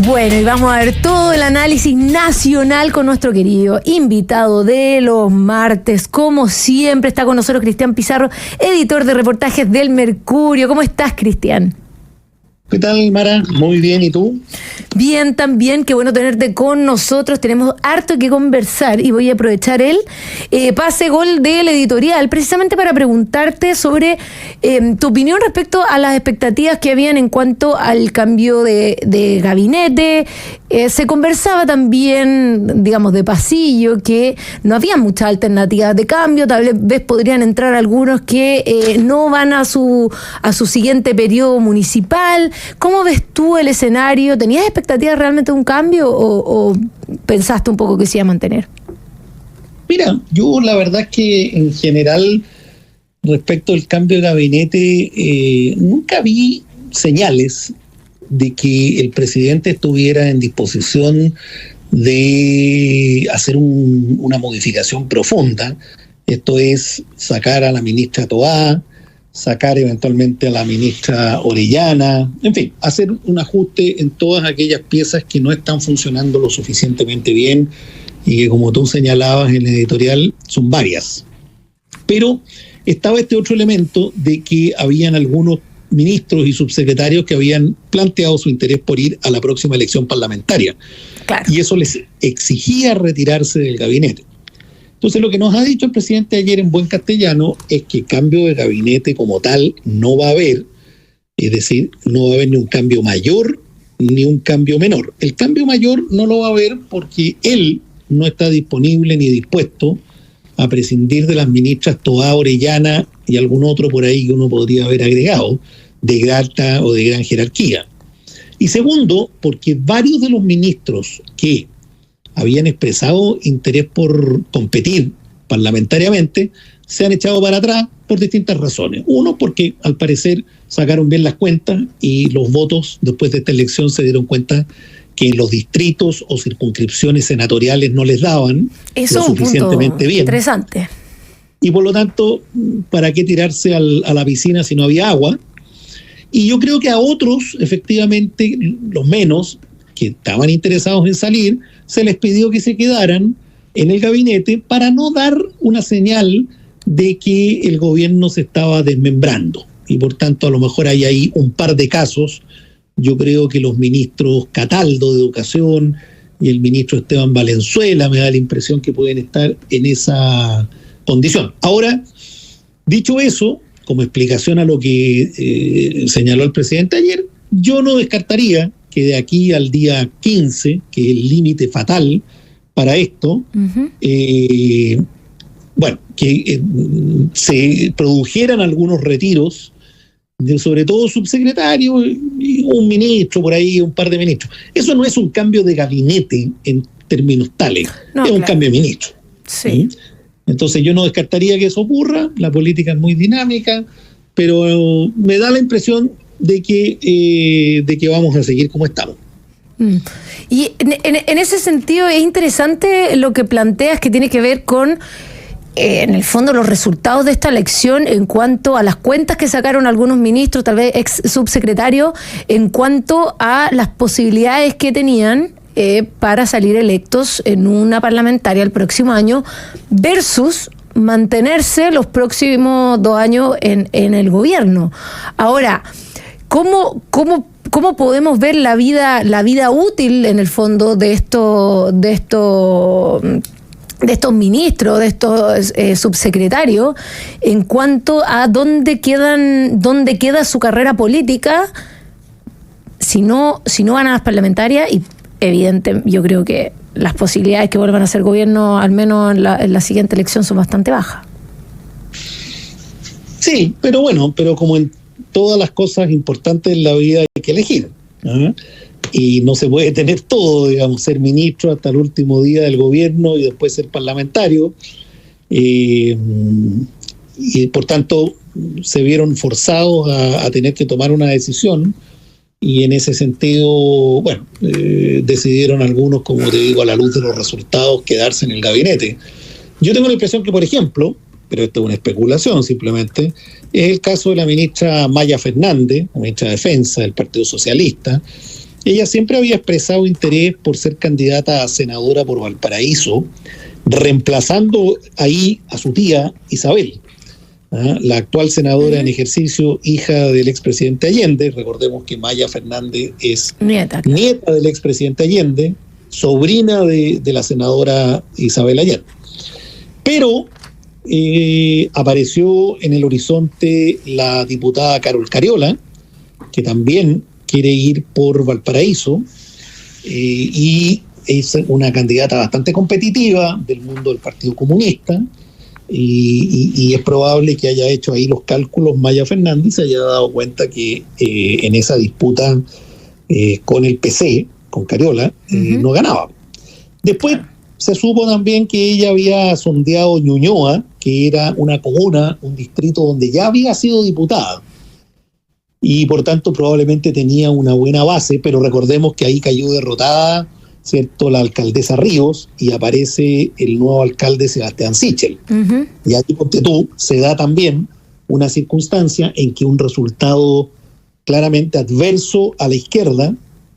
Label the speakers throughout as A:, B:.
A: Bueno, y vamos a ver todo el análisis nacional con nuestro querido invitado de los martes. Como siempre está con nosotros Cristian Pizarro, editor de reportajes del Mercurio. ¿Cómo estás, Cristian?
B: ¿Qué tal, Mara? Muy bien, ¿y tú?
A: Bien, también, qué bueno tenerte con nosotros. Tenemos harto que conversar y voy a aprovechar el pase-gol del editorial precisamente para preguntarte sobre tu opinión respecto a las expectativas que habían en cuanto al cambio de gabinete. Se conversaba también, digamos, de pasillo, que no había muchas alternativas de cambio. Tal vez podrían entrar algunos que no van a su siguiente periodo municipal. ¿Cómo ves tú el escenario? ¿Tenías expectativas realmente de un cambio o pensaste un poco que se iba a mantener?
B: Mira, yo la verdad es que en general, respecto al cambio de gabinete, nunca vi señales de que el presidente estuviera en disposición de hacer una modificación profunda. Esto es sacar a la ministra Toá, sacar eventualmente a la ministra Orellana, en fin, hacer un ajuste en todas aquellas piezas que no están funcionando lo suficientemente bien y que, como tú señalabas en el editorial, son varias. Pero estaba este otro elemento de que habían algunos ministros y subsecretarios que habían planteado su interés por ir a la próxima elección parlamentaria.
A: Claro.
B: Y eso les exigía retirarse del gabinete. Entonces, lo que nos ha dicho el presidente ayer en buen castellano es que cambio de gabinete como tal no va a haber, es decir, no va a haber ni un cambio mayor ni un cambio menor. El cambio mayor no lo va a haber porque él no está disponible ni dispuesto a prescindir de las ministras Toá, Orellana y algún otro por ahí que uno podría haber agregado, de alta o de gran jerarquía. Y segundo, porque varios de los ministros que habían expresado interés por competir parlamentariamente, se han echado para atrás por distintas razones. Uno, porque al parecer sacaron bien las cuentas y los votos después de esta elección se dieron cuenta que los distritos o circunscripciones senatoriales no les daban
A: eso
B: lo suficientemente bien.
A: Interesante.
B: Y por lo tanto, ¿para qué tirarse a la piscina si no había agua? Y yo creo que a otros, efectivamente, los menos, que estaban interesados en salir, se les pidió que se quedaran en el gabinete para no dar una señal de que el gobierno se estaba desmembrando. Y por tanto, a lo mejor hay ahí un par de casos. Yo creo que los ministros Cataldo de Educación y el ministro Esteban Valenzuela me da la impresión que pueden estar en esa condición. Ahora, dicho eso, como explicación a lo que señaló el presidente ayer, yo no descartaría que de aquí al día 15, que es el límite fatal para esto, que se produjeran algunos retiros, sobre todo subsecretarios, y un ministro por ahí, un par de ministros. Eso no es un cambio de gabinete en términos tales, no, es un cambio de ministro.
A: Sí.
B: Entonces yo no descartaría que eso ocurra, la política es muy dinámica, pero me da la impresión de que vamos a seguir como estamos.
A: Y en ese sentido es interesante lo que planteas, que tiene que ver con en el fondo los resultados de esta elección en cuanto a las cuentas que sacaron algunos ministros, tal vez ex subsecretarios, en cuanto a las posibilidades que tenían para salir electos en una parlamentaria el próximo año versus mantenerse los próximos 2 años en el gobierno. Ahora, ¿cómo podemos ver la vida útil en el fondo de estos ministros, de estos subsecretarios, en cuanto a dónde queda su carrera política si no van a las parlamentarias? Y evidente, yo creo que las posibilidades que vuelvan a ser gobierno, al menos en la siguiente elección, son bastante bajas.
B: Sí, pero como en todas las cosas importantes en la vida hay que elegir, ¿no? Y no se puede tener todo, digamos, ser ministro hasta el último día del gobierno y después ser parlamentario. Y por tanto se vieron forzados a tener que tomar una decisión, y en ese sentido, decidieron algunos, como te digo, a la luz de los resultados, quedarse en el gabinete. Yo tengo la impresión que, por ejemplo, pero esto es una especulación simplemente, es el caso de la ministra Maya Fernández, ministra de Defensa del Partido Socialista, ella siempre había expresado interés por ser candidata a senadora por Valparaíso, reemplazando ahí a su tía Isabel, la actual senadora en ejercicio, hija del expresidente Allende. Recordemos que Maya Fernández es nieta del expresidente Allende, sobrina de la senadora Isabel Allende. Pero apareció en el horizonte la diputada Carol Cariola, que también quiere ir por Valparaíso, y es una candidata bastante competitiva del mundo del Partido Comunista, y es probable que haya hecho ahí los cálculos Maya Fernández y se haya dado cuenta que en esa disputa con el PC, con Cariola, no ganaba. Después se supo también que ella había sondeado Ñuñoa, que era una comuna, un distrito donde ya había sido diputada, y por tanto probablemente tenía una buena base, pero recordemos que ahí cayó derrotada, ¿cierto?, la alcaldesa Ríos, y aparece el nuevo alcalde Sebastián Sichel. Y ahí, ponte tú, se da también una circunstancia en que un resultado claramente adverso a la izquierda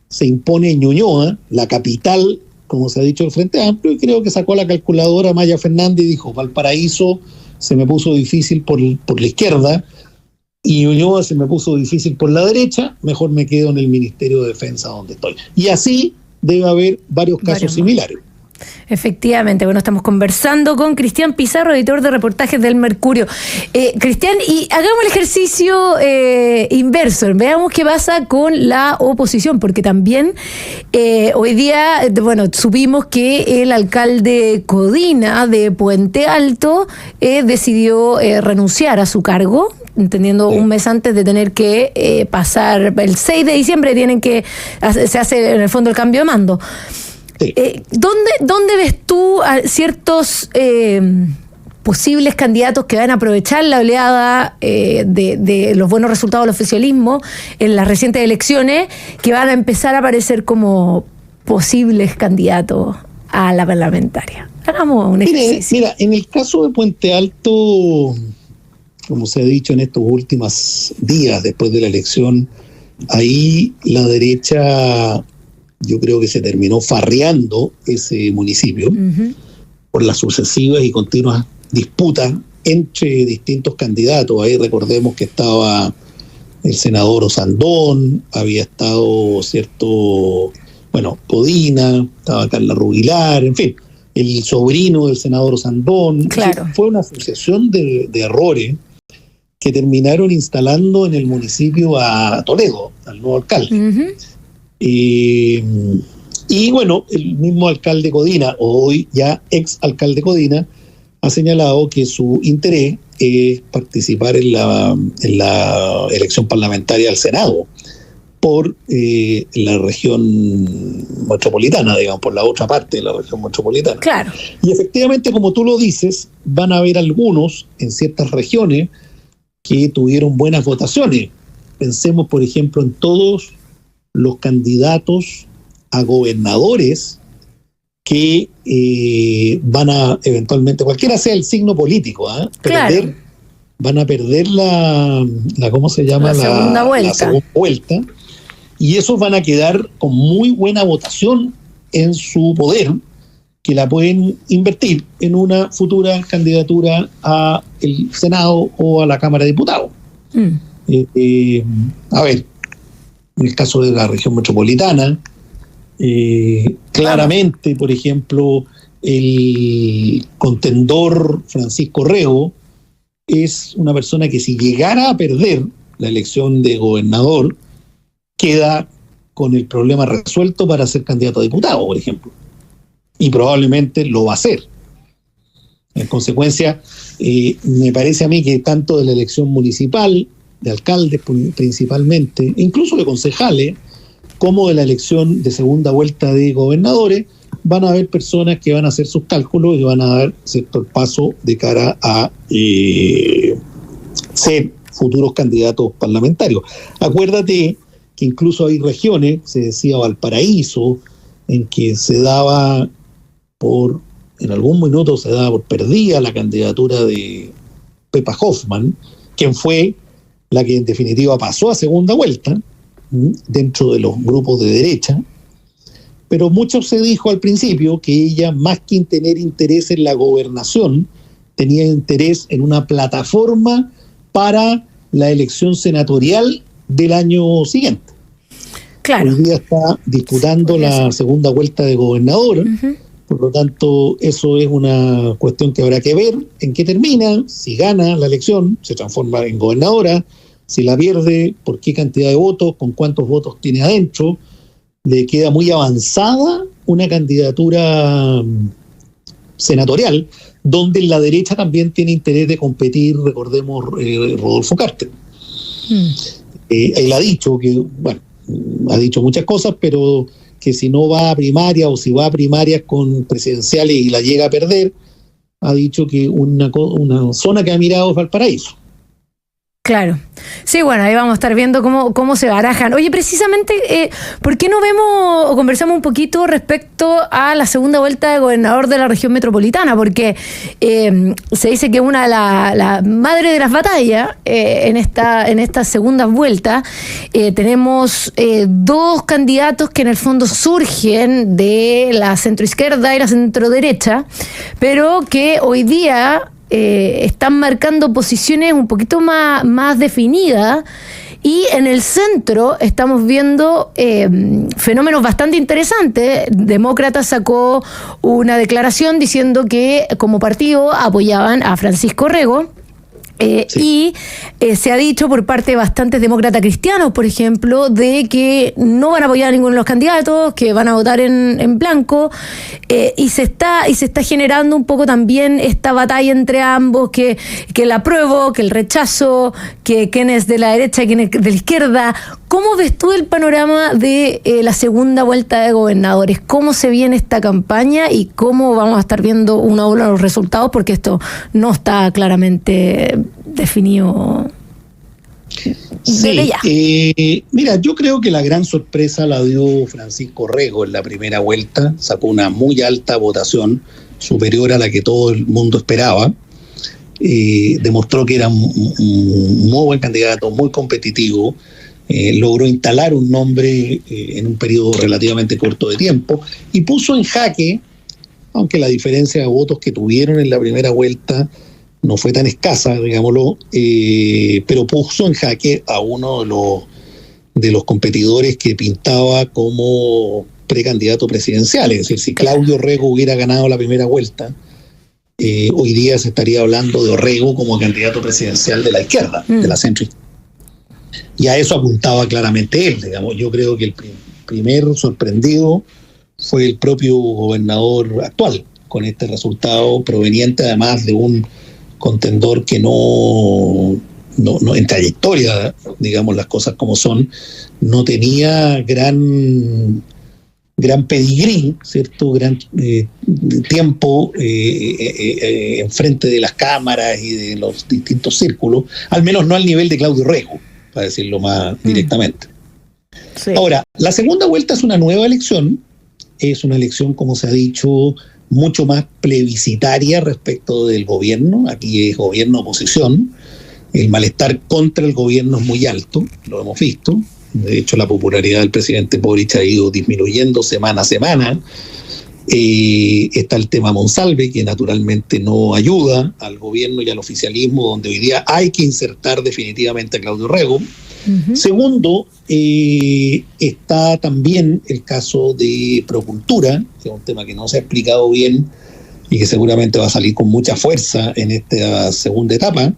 B: se impone en Ñuñoa, la capital, como se ha dicho, del Frente Amplio, y creo que sacó la calculadora Maya Fernández y dijo: Valparaíso se me puso difícil por la izquierda, y Ñuñoa se me puso difícil por la derecha, mejor me quedo en el Ministerio de Defensa donde estoy. Y así debe haber varios casos similares.
A: Efectivamente, bueno, estamos conversando con Cristian Pizarro, editor de reportajes del Mercurio. Cristian, y hagamos el ejercicio inverso, veamos qué pasa con la oposición, porque también hoy día, bueno, supimos que el alcalde Codina de Puente Alto decidió renunciar a su cargo, entendiendo un mes antes de tener que pasar, el 6 de diciembre se hace en el fondo el cambio de mando. ¿Dónde ves tú a ciertos posibles candidatos que van a aprovechar la oleada de los buenos resultados del oficialismo en las recientes elecciones, que van a empezar a aparecer como posibles candidatos a la parlamentaria? Hagamos un ejercicio.
B: Mira, en el caso de Puente Alto, como se ha dicho en estos últimos días después de la elección, ahí la derecha, yo creo que se terminó farreando ese municipio por las sucesivas y continuas disputas entre distintos candidatos. Ahí recordemos que estaba el senador Osandón, había estado, ¿cierto?, Codina, estaba Carla Rubilar, en fin, el sobrino del senador Osandón.
A: Claro.
B: Fue una sucesión de errores que terminaron instalando en el municipio a Toledo, al nuevo alcalde. Y bueno, el mismo alcalde Codina, o hoy ya ex alcalde Codina, ha señalado que su interés es participar en la elección parlamentaria al Senado por la región metropolitana, digamos, por la otra parte de la región metropolitana.
A: Claro.
B: Y efectivamente, como tú lo dices, van a haber algunos en ciertas regiones que tuvieron buenas votaciones. Pensemos, por ejemplo, en todos los candidatos a gobernadores que van a eventualmente, cualquiera sea el signo político,
A: claro,
B: van a perder la ¿cómo se llama?
A: La segunda
B: vuelta, y esos van a quedar con muy buena votación en su poder, que la pueden invertir en una futura candidatura a el Senado o a la Cámara de Diputados. A ver, en el caso de la región metropolitana, claramente, por ejemplo, el contendor Francisco Rego es una persona que, si llegara a perder la elección de gobernador, queda con el problema resuelto para ser candidato a diputado, por ejemplo, y probablemente lo va a hacer. En consecuencia, me parece a mí que tanto de la elección municipal, de alcaldes principalmente, incluso de concejales, como de la elección de segunda vuelta de gobernadores, van a haber personas que van a hacer sus cálculos y van a dar, ¿cierto?, el paso de cara a ser futuros candidatos parlamentarios. Acuérdate que incluso hay regiones, se decía Valparaíso, en que se daba en algún minuto se daba por perdida la candidatura de Pepa Hoffman, quien fue la que en definitiva pasó a segunda vuelta, dentro de los grupos de derecha, pero mucho se dijo al principio que ella, más que tener interés en la gobernación, tenía interés en una plataforma para la elección senatorial del año siguiente.
A: Claro.
B: Hoy día está disputando la segunda vuelta de gobernador, por lo tanto eso es una cuestión que habrá que ver en qué termina. Si gana la elección, se transforma en gobernadora; si la pierde, por qué cantidad de votos, con cuántos votos tiene adentro. Le queda muy avanzada una candidatura senatorial, donde la derecha también tiene interés de competir, recordemos, Rodolfo Carter. Él ha dicho que, bueno, ha dicho muchas cosas, pero que si no va a primaria o si va a primarias con presidenciales y la llega a perder, ha dicho que una zona que ha mirado es Valparaíso.
A: Claro. Sí, bueno, ahí vamos a estar viendo cómo se barajan. Oye, precisamente, ¿por qué no vemos o conversamos un poquito respecto a la segunda vuelta de gobernador de la región metropolitana? Porque se dice que la madre de las batallas en esta segunda vuelta, tenemos dos candidatos que en el fondo surgen de la centroizquierda y la centroderecha, pero que hoy día están marcando posiciones un poquito más definidas, y en el centro estamos viendo fenómenos bastante interesantes. Demócrata sacó una declaración diciendo que como partido apoyaban a Francisco Rego. Sí. Y se ha dicho por parte de bastantes demócratas cristianos, por ejemplo, de que no van a apoyar a ninguno de los candidatos, que van a votar en blanco, y se está generando un poco también esta batalla entre ambos, que el apruebo, que el rechazo, que quién es de la derecha, quién es de la izquierda. ¿Cómo ves tú el panorama de la segunda vuelta de gobernadores? ¿Cómo se viene esta campaña y cómo vamos a estar viendo uno a uno los resultados? Porque esto no está claramente definido.
B: Sí, mira, yo creo que la gran sorpresa la dio Francisco Rego en la primera vuelta. Sacó una muy alta votación, superior a la que todo el mundo esperaba. Demostró que era un muy buen candidato, muy competitivo. Logró instalar un nombre en un periodo relativamente corto de tiempo y puso en jaque, aunque la diferencia de votos que tuvieron en la primera vuelta no fue tan escasa, digámoslo, pero puso en jaque a uno de los competidores que pintaba como precandidato presidencial. Es decir, si Claudio Rego hubiera ganado la primera vuelta, hoy día se estaría hablando de Rego como candidato presidencial de la izquierda, de la centro-izquierda. Y a eso apuntaba claramente él, digamos. Yo creo que el primer sorprendido fue el propio gobernador actual, con este resultado proveniente además de un contendor que no en trayectoria, digamos las cosas como son, no tenía gran pedigrí, ¿cierto? Gran tiempo en frente de las cámaras y de los distintos círculos, al menos no al nivel de Claudio Rego, para decirlo más directamente. Sí. Ahora, la segunda vuelta es una nueva elección, es una elección, como se ha dicho, mucho más plebiscitaria respecto del gobierno. Aquí es gobierno-oposición. El malestar contra el gobierno es muy alto, lo hemos visto. De hecho, la popularidad del presidente Boric ha ido disminuyendo semana a semana. Está el tema Monsalve, que naturalmente no ayuda al gobierno y al oficialismo, donde hoy día hay que insertar definitivamente a Claudio Rego. Uh-huh. Segundo, está también el caso de Procultura, que es un tema que no se ha explicado bien y que seguramente va a salir con mucha fuerza en esta segunda etapa,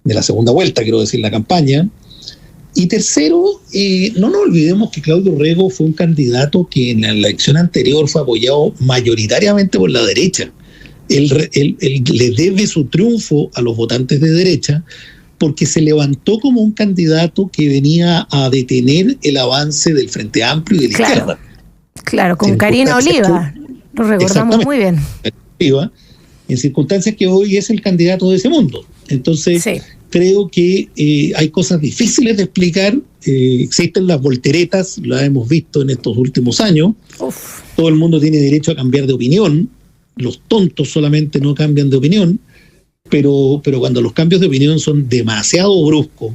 B: de la segunda vuelta, quiero decir, la campaña. Y tercero, no nos olvidemos que Claudio Rego fue un candidato que en la elección anterior fue apoyado mayoritariamente por la derecha. Él le debe su triunfo a los votantes de derecha porque se levantó como un candidato que venía a detener el avance del Frente Amplio y de la izquierda.
A: Claro, con Karina Oliva, lo recordamos muy bien.
B: Oliva, en circunstancias que hoy es el candidato de ese mundo. Entonces, sí, creo que hay cosas difíciles de explicar. Existen las volteretas, las hemos visto en estos últimos años. Uf. Todo el mundo tiene derecho a cambiar de opinión. Los tontos solamente no cambian de opinión. Pero cuando los cambios de opinión son demasiado bruscos,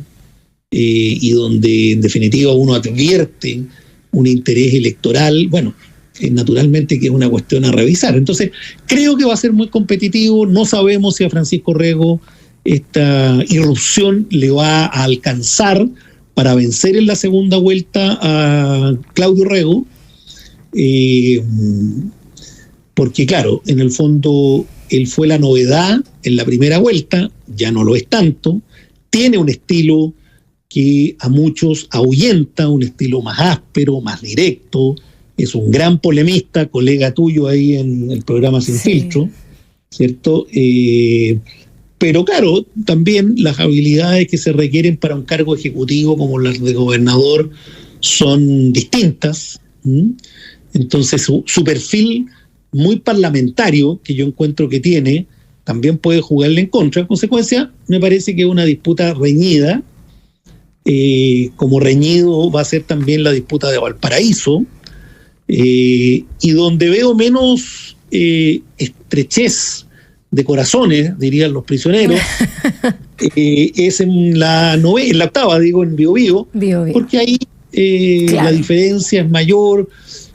B: y donde en definitiva uno advierte un interés electoral, bueno, naturalmente que es una cuestión a revisar. Entonces, creo que va a ser muy competitivo. No sabemos si a Francisco Rego esta irrupción le va a alcanzar para vencer en la segunda vuelta a Claudio Rego, porque claro, en el fondo él fue la novedad en la primera vuelta, ya no lo es tanto, tiene un estilo que a muchos ahuyenta, un estilo más áspero, más directo, es un gran polemista, colega tuyo ahí en el programa Sin Filtro, ¿cierto? Pero claro, también las habilidades que se requieren para un cargo ejecutivo como las de gobernador son distintas. Entonces su perfil muy parlamentario que yo encuentro que tiene, también puede jugarle en contra. En consecuencia, me parece que es una disputa reñida, como reñido va a ser también la disputa de Valparaíso, y donde veo menos estrechez de corazones, dirían los prisioneros, es en la octava, digo, en Biobío, porque ahí claro, la diferencia es mayor.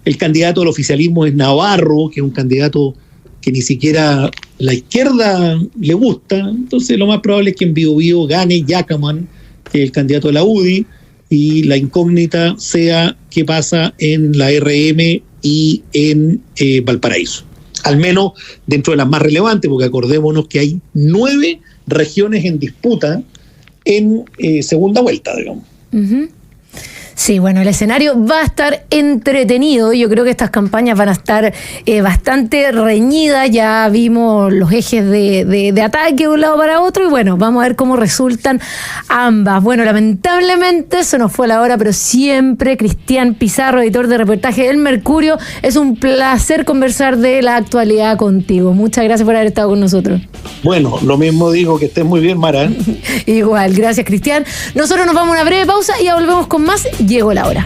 B: El candidato al oficialismo es Navarro, que es un candidato que ni siquiera la izquierda le gusta. Entonces lo más probable es que en Biobío gane Yacaman, que es el candidato de la UDI, y la incógnita sea qué pasa en la RM y en Valparaíso. Al menos dentro de las más relevantes, porque acordémonos que hay 9 regiones en disputa en segunda vuelta, digamos.
A: Uh-huh. Sí, bueno, el escenario va a estar entretenido. Yo creo que estas campañas van a estar bastante reñidas. Ya vimos los ejes de ataque de un lado para otro y bueno, vamos a ver cómo resultan ambas. Bueno, lamentablemente se nos fue la hora, pero siempre Cristian Pizarro, editor de reportaje del Mercurio, es un placer conversar de la actualidad contigo. Muchas gracias por haber estado con nosotros.
B: Bueno, lo mismo digo, que estés muy bien, Mara.
A: Igual, gracias Cristian. Nosotros nos vamos a una breve pausa y ya volvemos con más. Llegó la hora.